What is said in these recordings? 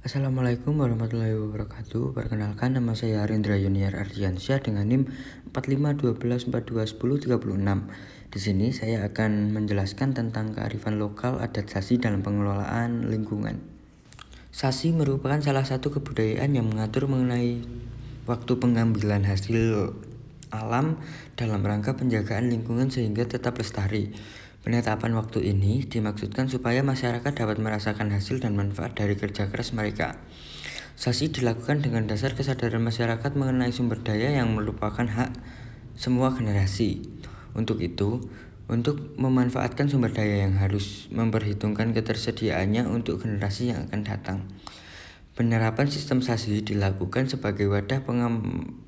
Assalamualaikum warahmatullahi wabarakatuh. Perkenalkan, nama saya Arindra Yuniar Ardiansyah dengan NIM 4512421036. Di sini saya akan menjelaskan tentang kearifan lokal adat Sasi dalam pengelolaan lingkungan. Sasi merupakan salah satu kebudayaan yang mengatur mengenai waktu pengambilan hasil alam dalam rangka penjagaan lingkungan sehingga tetap lestari. Penetapan waktu ini dimaksudkan supaya masyarakat dapat merasakan hasil dan manfaat dari kerja keras mereka. Sasi dilakukan dengan dasar kesadaran masyarakat mengenai sumber daya yang merupakan hak semua generasi. Untuk itu, untuk memanfaatkan sumber daya yang harus memperhitungkan ketersediaannya untuk generasi yang akan datang. Penerapan sistem Sasi dilakukan sebagai wadah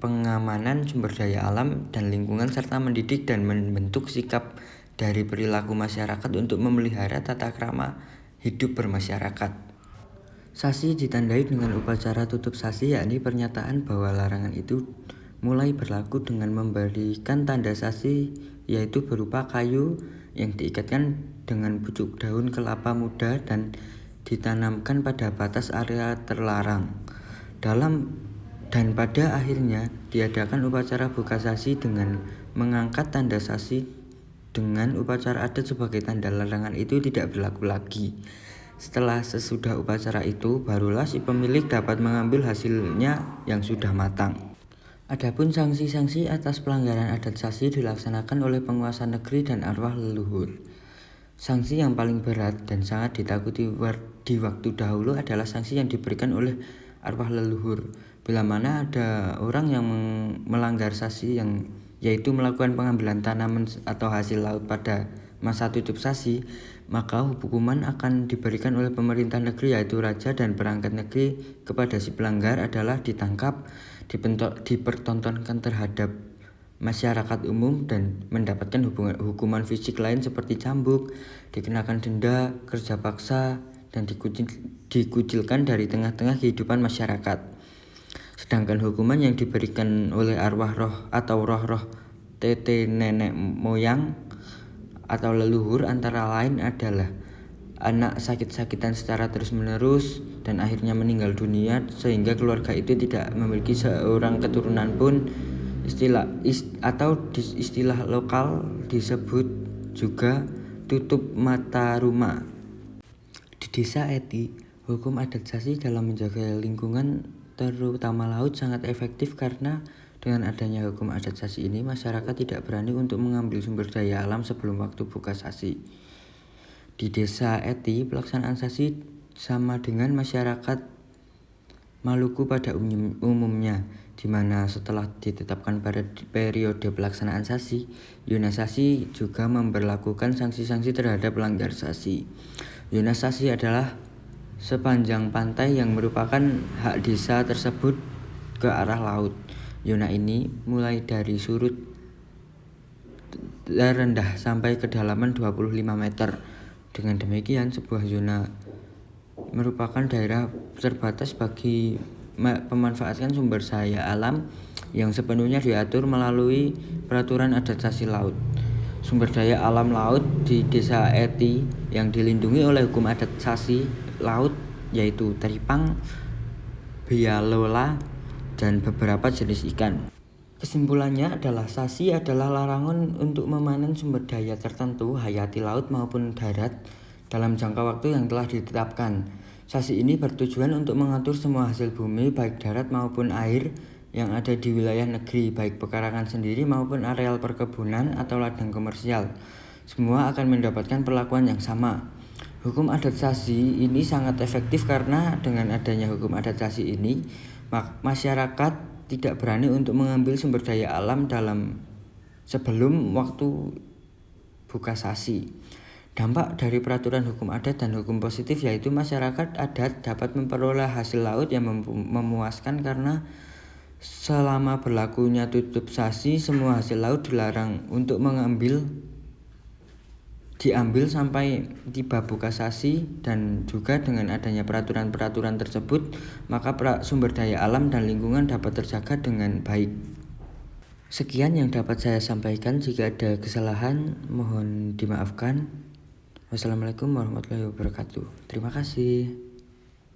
pengamanan sumber daya alam dan lingkungan serta mendidik dan membentuk sikap dari perilaku masyarakat untuk memelihara tata krama hidup bermasyarakat. Sasi ditandai dengan upacara tutup Sasi, yakni pernyataan bahwa larangan itu mulai berlaku dengan memberikan tanda Sasi, yaitu berupa kayu yang diikatkan dengan pucuk daun kelapa muda dan ditanamkan pada batas area terlarang. Dan pada akhirnya diadakan upacara buka Sasi dengan mengangkat tanda Sasi dengan upacara adat sebagai tanda larangan itu tidak berlaku lagi. Sesudah upacara itu, barulah si pemilik dapat mengambil hasilnya yang sudah matang. Adapun sanksi-sanksi atas pelanggaran adat Sasi dilaksanakan oleh penguasa negeri dan arwah leluhur. Sanksi yang paling berat dan sangat ditakuti di waktu dahulu adalah sanksi yang diberikan oleh arwah leluhur. Bila mana ada orang yang melanggar Sasi yaitu melakukan pengambilan tanaman atau hasil laut pada masa tutup Sasi, maka hukuman akan diberikan oleh pemerintah negeri yaitu raja dan perangkat negeri kepada si pelanggar adalah ditangkap, dipertontonkan terhadap masyarakat umum dan mendapatkan hukuman fisik lain seperti cambuk, dikenakan denda, kerja paksa, dan dikucilkan dari tengah-tengah kehidupan masyarakat. Sedangkan hukuman yang diberikan oleh arwah roh atau roh-roh tete nenek moyang atau leluhur antara lain adalah anak sakit-sakitan secara terus-menerus dan akhirnya meninggal dunia sehingga keluarga itu tidak memiliki seorang keturunan pun. Istilah lokal disebut juga tutup mata rumah. Di desa Eti, hukum adat Sasi dalam menjaga lingkungan terutama laut sangat efektif karena dengan adanya hukum adat Sasi ini masyarakat tidak berani untuk mengambil sumber daya alam sebelum waktu buka Sasi. Di desa Eti, pelaksanaan Sasi sama dengan masyarakat Maluku pada umumnya, di mana setelah ditetapkan pada periode pelaksanaan Sasi, Yunas Sasi juga memberlakukan sanksi-sanksi terhadap pelanggar Sasi. Yunas Sasi adalah sepanjang pantai yang merupakan hak desa tersebut ke arah laut. Yona ini mulai dari surut terendah sampai kedalaman 25 meter. Dengan demikian, sebuah zona merupakan daerah terbatas bagi pemanfaatan sumber daya alam yang sepenuhnya diatur melalui peraturan adat Sasi laut. Sumber daya alam laut di desa Eti yang dilindungi oleh hukum adat Sasi laut yaitu teripang, bialola, dan beberapa jenis ikan. Kesimpulannya adalah Sasi adalah larangan untuk memanen sumber daya tertentu hayati laut maupun darat dalam jangka waktu yang telah ditetapkan. Sasi ini bertujuan untuk mengatur semua hasil bumi baik darat maupun air yang ada di wilayah negeri, baik pekarangan sendiri maupun areal perkebunan atau ladang komersial. Semua akan mendapatkan perlakuan yang sama. Hukum adat Sasi ini sangat efektif karena dengan adanya hukum adat Sasi ini, masyarakat tidak berani untuk mengambil sumber daya alam sebelum waktu buka Sasi. Dampak dari peraturan hukum adat dan hukum positif yaitu masyarakat adat dapat memperoleh hasil laut yang memuaskan karena selama berlakunya tutup Sasi, semua hasil laut dilarang untuk diambil sampai tiba buka Sasi, dan juga dengan adanya peraturan-peraturan tersebut maka sumber daya alam dan lingkungan dapat terjaga dengan baik. Sekian yang dapat saya sampaikan, jika ada kesalahan mohon dimaafkan. Wassalamualaikum warahmatullahi wabarakatuh. Terima kasih.